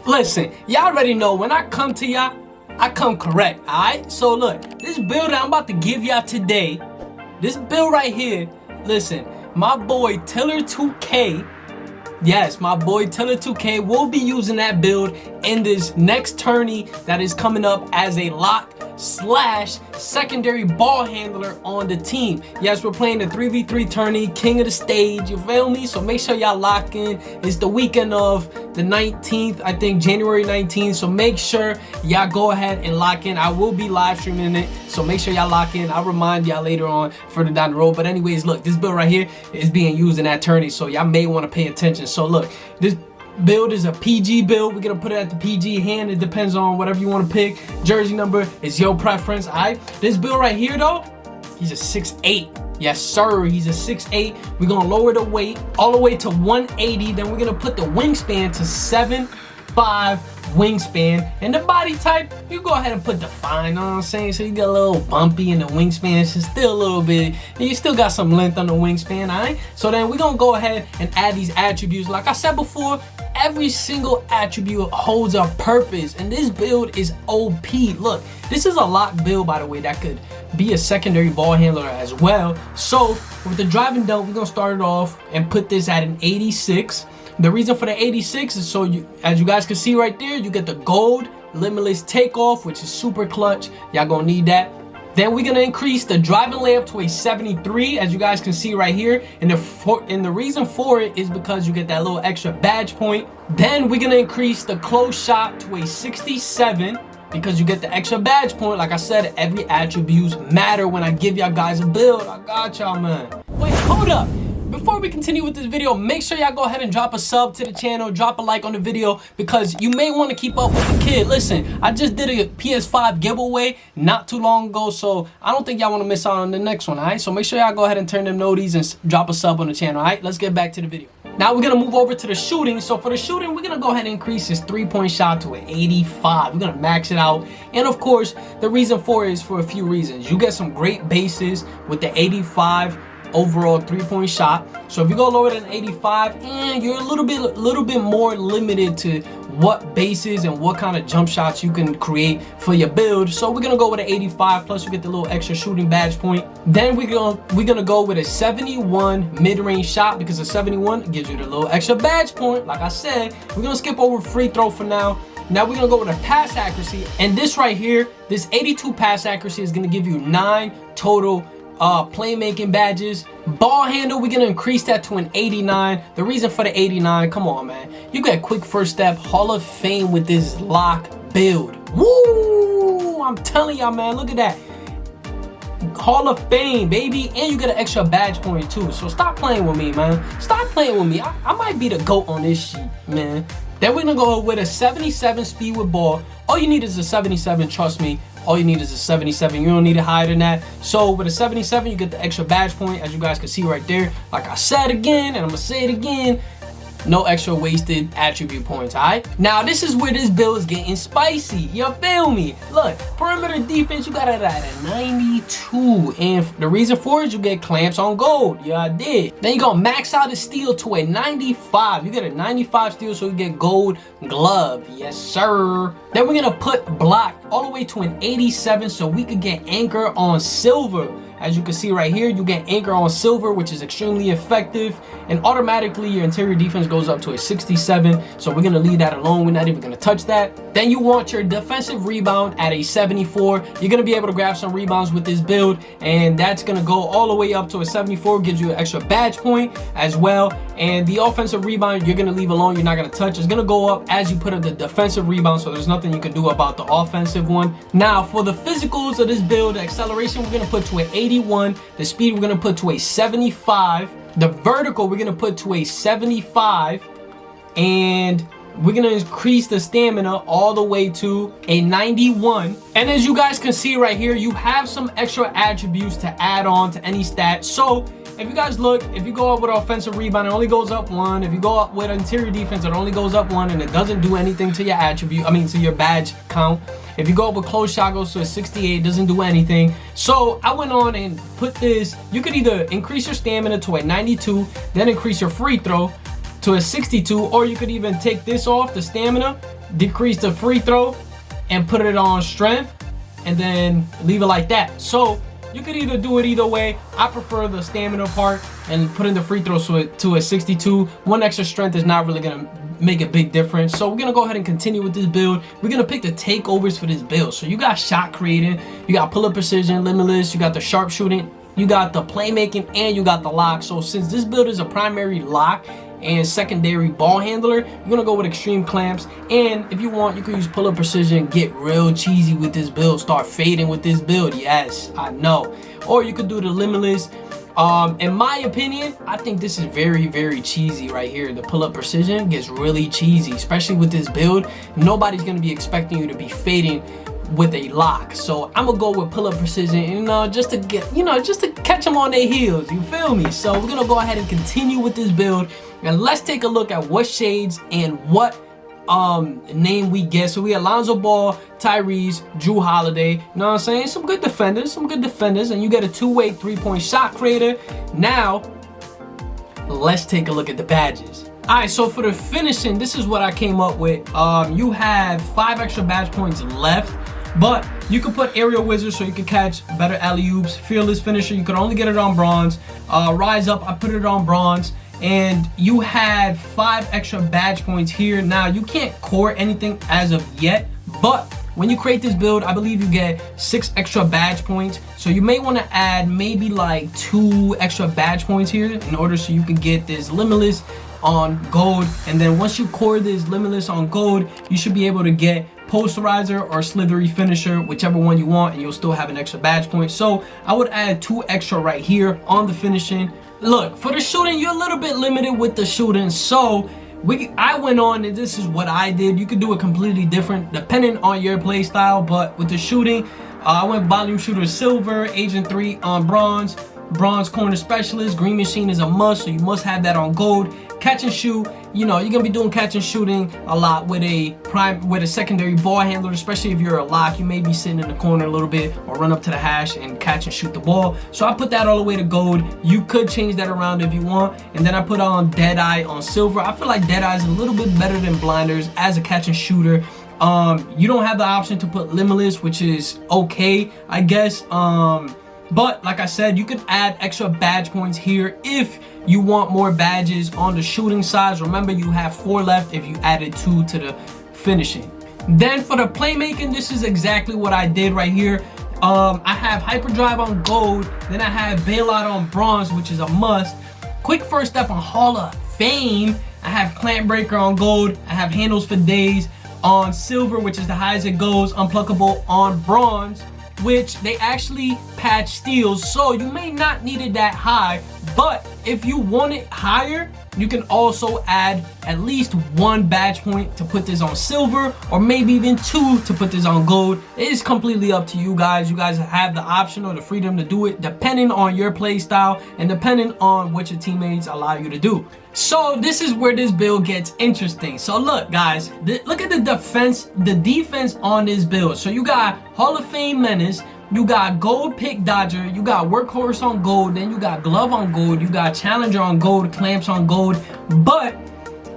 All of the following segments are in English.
Listen, y'all already know when I come to y'all, I come correct, alright? So look, this build I'm about to give y'all today, this build right here, listen, my boy Tiller 2K, yes, my boy Tiller 2K will be using that build in this next tourney that is coming up as a lock / secondary ball handler on the team. Yes, we're playing the 3v3 tourney, king of the stage, you feel me? So make sure y'all lock in. It's the weekend of the 19th, I think January 19th, so make sure y'all go ahead and lock in. I will be live streaming it, so make sure y'all lock in. I'll remind y'all later on further down the road. But anyways, look, this build right here is being used in that tourney, so y'all may want to pay attention. So look, this build is a PG build. We're gonna put it at the PG hand. It depends on whatever you want to pick. Jersey number is your preference. Alright, this build right here though, he's a 6'8". Yes sir, he's a 6'8". We're gonna lower the weight all the way to 180. Then we're gonna put the wingspan to 7'5" wingspan, and the body type you go ahead and put define, know what I'm saying? So you get a little bumpy in the wingspan, it's still a little bit, you still got some length on the wingspan. All right, so then we're gonna go ahead and add these attributes. Like I said before, every single attribute holds a purpose, and this build is OP. Look, this is a lock build, by the way, that could be a secondary ball handler as well. So with the driving dunk, we're gonna start it off and put this at an 86. The reason for the 86 is so you, as you guys can see right there, you get the gold limitless takeoff, which is super clutch. Y'all gonna need that. Then we're gonna increase the driving layup to a 73, as you guys can see right here. And the reason for it is because you get that little extra badge point. Then we're gonna increase the close shot to a 67 because you get the extra badge point. Like I said, every attribute matter when I give y'all guys a build. I got y'all, man. Wait, hold up. Before we continue with this video, make sure y'all go ahead and drop a sub to the channel, drop a like on the video, because you may want to keep up with the kid. Listen, I just did a PS5 giveaway not too long ago, so I don't think y'all want to miss out on the next one, alright? So make sure y'all go ahead and turn them noties and drop a sub on the channel, alright? Let's get back to the video. Now we're going to move over to the shooting. So for the shooting, we're going to go ahead and increase his three-point shot to an 85. We're going to max it out. And of course, the reason for it is for a few reasons. You get some great bases with the 85 overall three-point shot. So if you go lower than 85, and you're a little bit more limited to what bases and what kind of jump shots you can create for your build. So we're gonna go with an 85, plus you get the little extra shooting badge point. Then we're gonna go with a 71 mid-range shot, because a 71 gives you the little extra badge point. Like I said, we're gonna skip over free throw for now. Now we're gonna go with a pass accuracy, and this right here, this 82 pass accuracy is gonna give you 9 total playmaking badges. Ball handle, we're gonna increase that to an 89. The reason for the 89, come on, man, you got quick first step, Hall of Fame with this lock build. Woo! I'm telling y'all, man, look at that. Hall of Fame, baby. And you get an extra badge point too. So stop playing with me, man. Stop playing with me. I might be the GOAT on this shit, man. Then we're gonna go with a 77 speed with ball. All you need is a 77, trust me. All you need is a 77. You don't need it higher than that. So with a 77, you get the extra badge point, as you guys can see right there. Like I said again, and I'm gonna say it again, no extra wasted attribute points, alright? Now this is where this build is getting spicy. You feel me? Look, perimeter defense, you got it at a 92. And the reason for it is you get clamps on gold. Yeah, I did. Then you gonna max out the steal to a 95. You get a 95 steal, so you get gold glove. Yes, sir. Then we're gonna put block all the way to an 87, so we could get anchor on silver. As you can see right here, you get anchor on silver, which is extremely effective, and automatically your interior defense goes up to a 67. So we're gonna leave that alone. We're not even gonna touch that. Then you want your defensive rebound at a 74. You're gonna be able to grab some rebounds with this build, and that's gonna go all the way up to a 74. Gives you an extra badge point as well. And the offensive rebound, you're gonna leave alone. You're not gonna touch. It's gonna go up as you put up the defensive rebound, so there's nothing you can do about the offensive one. Now for the physicals of this build, the acceleration we're gonna put to an 81. The speed we're gonna put to a 75. The vertical we're gonna put to a 75, and we're gonna increase the stamina all the way to a 91. And as you guys can see right here, you have some extra attributes to add on to any stat. So if you guys look, if you go up with offensive rebound, it only goes up 1. If you go up with interior defense, it only goes up 1, and it doesn't do anything to your to your badge count. If you go up with close shot, goes to a 68, doesn't do anything. So I went on and put this. You could either increase your stamina to a 92, then increase your free throw to a 62, or you could even take this off, the stamina, decrease the free throw and put it on strength, and then leave it like that. So you could either do it either way. I prefer the stamina part and put in the free throw to a 62. One extra strength is not really gonna make a big difference. So we're gonna go ahead and continue with this build. We're gonna pick the takeovers for this build. So you got shot creating, you got pull-up precision, limitless, you got the sharpshooting, you got the playmaking, and you got the lock. So since this build is a primary lock and secondary ball handler, you're gonna go with extreme clamps. And if you want, you can use pull-up precision, get real cheesy with this build, start fading with this build. Yes, I know. Or you could do the limitless. In my opinion, I think this is very, very cheesy right here. The pull-up precision gets really cheesy, especially with this build. Nobody's gonna be expecting you to be fading with a lock. So I'm gonna go with pull-up precision, and just to get, just to catch them on their heels, you feel me? So we're gonna go ahead and continue with this build, and let's take a look at what shades and what name we get. So we have Lonzo Ball, Tyrese, Drew Holiday, you know what I'm saying? Some good defenders, and you get a two-way three-point shot creator. Now let's take a look at the badges. Alright, so for the finishing, this is what I came up with. You have 5 extra badge points left, but you can put aerial wizard so you can catch better alley-oops. Fearless finisher, you can only get it on bronze. Rise up, I put it on bronze. And you had 5 extra badge points here. Now you can't core anything as of yet, but when you create this build, I believe you get 6 extra badge points. So you may want to add maybe like 2 extra badge points here in order so you can get this limitless on gold. And then once you core this limitless on gold, you should be able to get posterizer or slithery finisher, whichever one you want, and you'll still have an extra badge point. So I would add 2 extra right here on the finishing. Look, for the shooting, you're a little bit limited with the shooting, so I went on and this is what I did. You could do it completely different depending on your play style, but with the shooting, I went volume shooter silver, agent 3 on bronze corner specialist, green machine is a must, so you must have that on gold. Catch and shoot, you're gonna be doing catch and shooting a lot with a secondary ball handler, especially if you're a lock. You may be sitting in the corner a little bit or run up to the hash and catch and shoot the ball. So I put that all the way to gold. You could change that around if you want. And then I put on Deadeye on silver. I feel like Deadeye is a little bit better than Blinders as a catch and shooter. You don't have the option to put Limitless, which is okay, I guess. But like I said, you can add extra badge points here if you want more badges on the shooting side. Remember, you have 4 left if you added 2 to the finishing. Then for the playmaking, this is exactly what I did right here. I have hyperdrive on gold, then I have bailout on bronze, which is a must. Quick first step on Hall of Fame, I have clamp breaker on gold, I have handles for days on silver, which is the highest it goes, unpluckable on bronze, which they actually patch steals, so you may not need it that high, but if you want it higher, you can also add at least 1 badge point to put this on silver, or maybe even 2 to put this on gold. It is completely up to you guys. You guys have the option or the freedom to do it depending on your play style and depending on what your teammates allow you to do. So this is where this build gets interesting. So look guys, look at the defense on this build. So you got Hall of Fame Menace, you got gold pick dodger, you got workhorse on gold, then you got glove on gold, you got challenger on gold, clamps on gold. But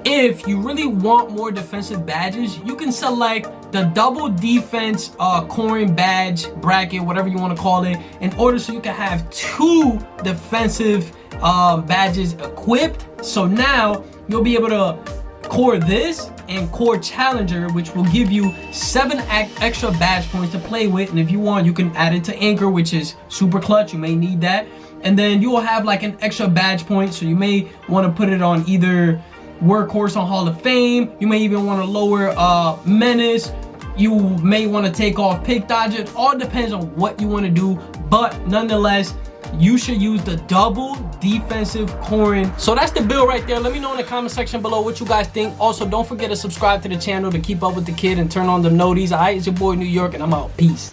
if you really want more defensive badges, you can select the double defense coring badge bracket, whatever you want to call it, in order so you can have 2 defensive badges equipped. So now you'll be able to core this and core challenger, which will give you 7 extra badge points to play with. And if you want, you can add it to anchor, which is super clutch. You may need that. And then you will have like an extra badge point, so you may want to put it on either workhorse on Hall of Fame. You may even want to lower Menace. You may want to take off pick dodger. It all depends on what you want to do, but nonetheless, you should use the double defensive coring. So that's the build right there. Let me know in the comment section below what you guys think. Also, don't forget to subscribe to the channel to keep up with the kid and turn on the noties. Alright, it's your boy New York, and I'm out. Peace.